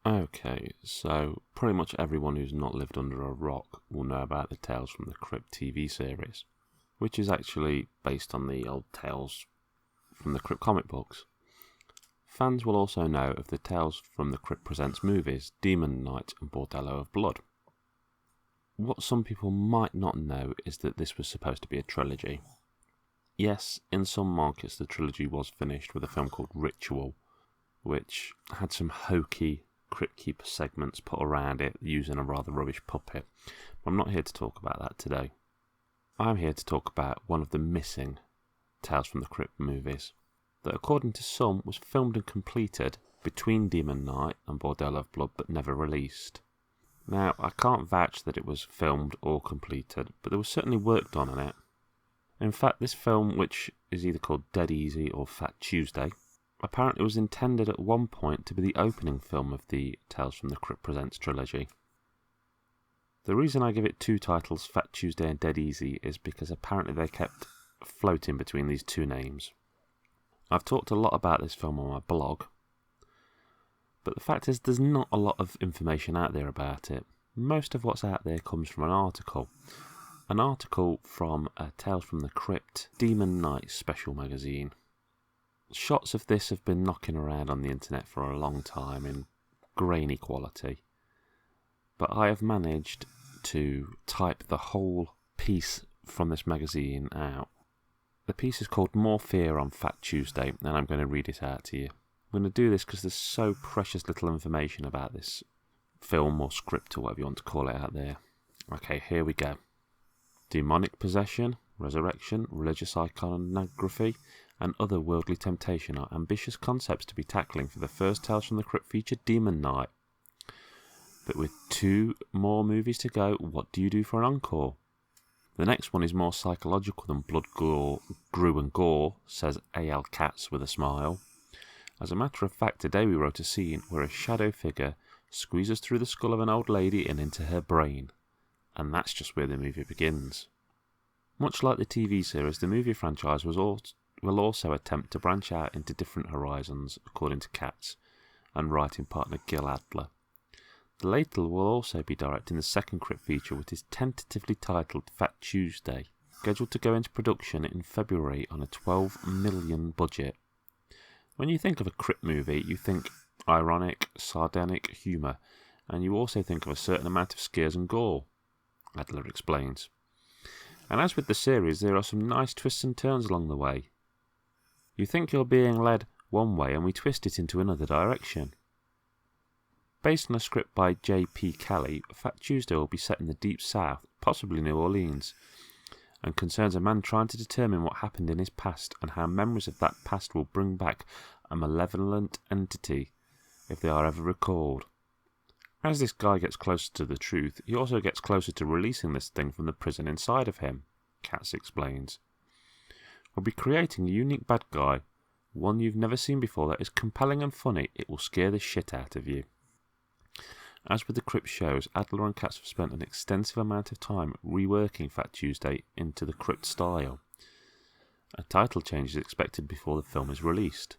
Okay, so pretty much everyone who's not lived under a rock will know about the Tales from the Crypt TV series, which is actually based on the old Tales from the Crypt comic books. Fans will also know of the Tales from the Crypt Presents movies, Demon Knight and Bordello of Blood. What some people might not know is that this was supposed to be a trilogy. Yes, in some markets the trilogy was finished with a film called Ritual, which had some hokey Crypt Keeper segments put around it using a rather rubbish puppet. But I'm not here to talk about that today. I'm here to talk about one of the missing Tales from the Crypt movies, that according to some was filmed and completed between Demon Knight and Bordello of Blood but never released. Now, I can't vouch that it was filmed or completed, but there was certainly work done on it. In fact, this film, which is either called Dead Easy or Fat Tuesday, apparently was intended at one point to be the opening film of the Tales from the Crypt Presents trilogy. The reason I give it two titles, Fat Tuesday and Dead Easy, is because apparently they kept floating between these two names. I've talked a lot about this film on my blog, but the fact is there's not a lot of information out there about it. Most of what's out there comes from an article from a Tales from the Crypt Demon Knight special magazine. Shots of this have been knocking around on the internet for a long time in grainy quality, but I have managed to type the whole piece from this magazine out. The piece is called More Fear on Fat Tuesday, and I'm going to read it out to you. I'm going to do this because there's so precious little information about this film or script or whatever you want to call it out there. Okay, here we go. Demonic possession, resurrection, religious iconography, and other worldly temptation are ambitious concepts to be tackling for the first Tales from the Crypt featured Demon Knight. But with 2 more movies to go, what do you do for an encore? The next one is more psychological than blood, gore, grew and gore, says A.L. Katz with a smile. As a matter of fact, today we wrote a scene where a shadow figure squeezes through the skull of an old lady and into her brain. And that's just where the movie begins. Much like the TV series, the movie franchise will also attempt to branch out into different horizons, according to Katz and writing partner Gil Adler. The latter will also be directing the second Crypt feature, which is tentatively titled Fat Tuesday, scheduled to go into production in February on a $12 million budget. When you think of a Crypt movie, you think ironic, sardonic humour, and you also think of a certain amount of scares and gore, Adler explains. And as with the series, there are some nice twists and turns along the way. You think you're being led one way and we twist it into another direction. Based on a script by J.P. Kelly, Fat Tuesday will be set in the Deep South, possibly New Orleans, and concerns a man trying to determine what happened in his past and how memories of that past will bring back a malevolent entity if they are ever recalled. As this guy gets closer to the truth, he also gets closer to releasing this thing from the prison inside of him, Katz explains. We'll be creating a unique bad guy, one you've never seen before that is compelling and funny. It will scare the shit out of you. As with the Crypt shows, Adler and Katz have spent an extensive amount of time reworking Fat Tuesday into the Crypt style. A title change is expected before the film is released.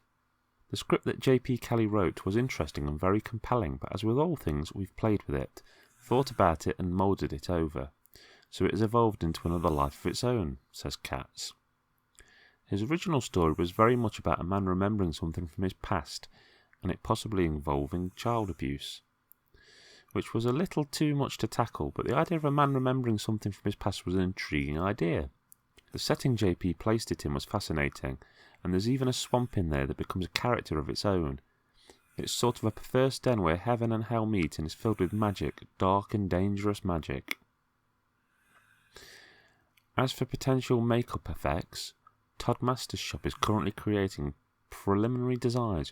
The script that J.P. Kelly wrote was interesting and very compelling, but as with all things, we've played with it, thought about it and moulded it over, so it has evolved into another life of its own, says Katz. His original story was very much about a man remembering something from his past, and it possibly involving child abuse, which was a little too much to tackle, but the idea of a man remembering something from his past was an intriguing idea. The setting JP placed it in was fascinating, and there's even a swamp in there that becomes a character of its own. It's sort of a perverse den where heaven and hell meet and is filled with magic, dark and dangerous magic. As for potential makeup effects, Todd Masters' shop is currently creating preliminary designs,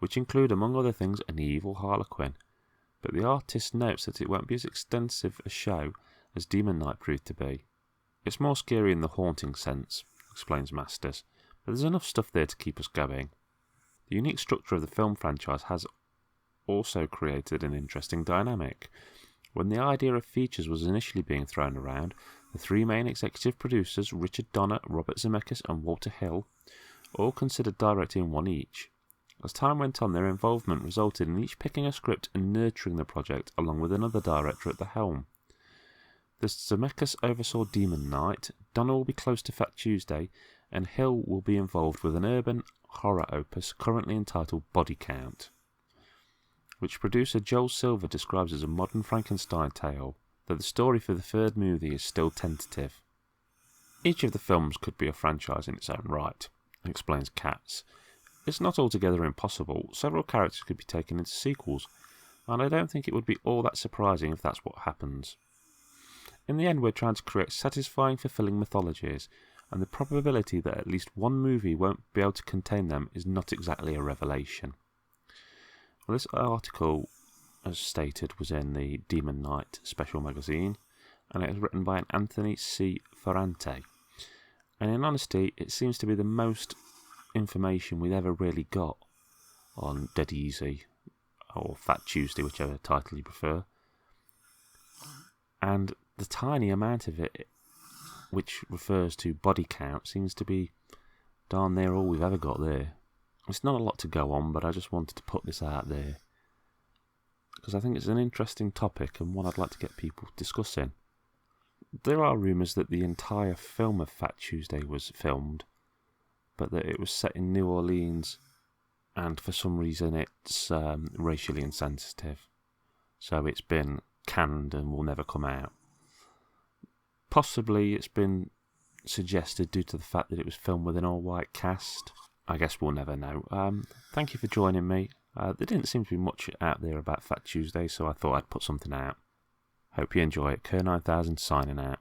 which include, among other things, an evil harlequin, but the artist notes that it won't be as extensive a show as Demon Knight proved to be. It's more scary in the haunting sense, explains Masters, but there's enough stuff there to keep us going. The unique structure of the film franchise has also created an interesting dynamic. When the idea of features was initially being thrown around, the 3 main executive producers, Richard Donner, Robert Zemeckis and Walter Hill, all considered directing one each. As time went on, their involvement resulted in each picking a script and nurturing the project along with another director at the helm. As Zemeckis oversaw Demon Knight, Donner will be close to Fat Tuesday, and Hill will be involved with an urban horror opus currently entitled Body Count, which producer Joel Silver describes as a modern Frankenstein tale, though the story for the third movie is still tentative. Each of the films could be a franchise in its own right, explains Katz. It's not altogether impossible. Several characters could be taken into sequels, and I don't think it would be all that surprising if that's what happens. In the end, we're trying to create satisfying, fulfilling mythologies, and the probability that at least one movie won't be able to contain them is not exactly a revelation. Well, this article, as stated, was in the Demon Knight special magazine, and it was written by an Anthony C. Ferrante. And in honesty, it seems to be the most information we've ever really got on Dead Easy, or Fat Tuesday, whichever title you prefer. And the tiny amount of it, which refers to body count, seems to be darn near all we've ever got there. It's not a lot to go on, but I just wanted to put this out there because I think it's an interesting topic and one I'd like to get people discussing. There are rumours that the entire film of Fat Tuesday was filmed, but that it was set in New Orleans, and for some reason it's racially insensitive, so it's been canned and will never come out. Possibly it's been suggested due to the fact that it was filmed with an all-white cast. I guess we'll never know. Thank you for joining me. There didn't seem to be much out there about Fat Tuesday, so I thought I'd put something out. Hope you enjoy it. Kerr9000 signing out.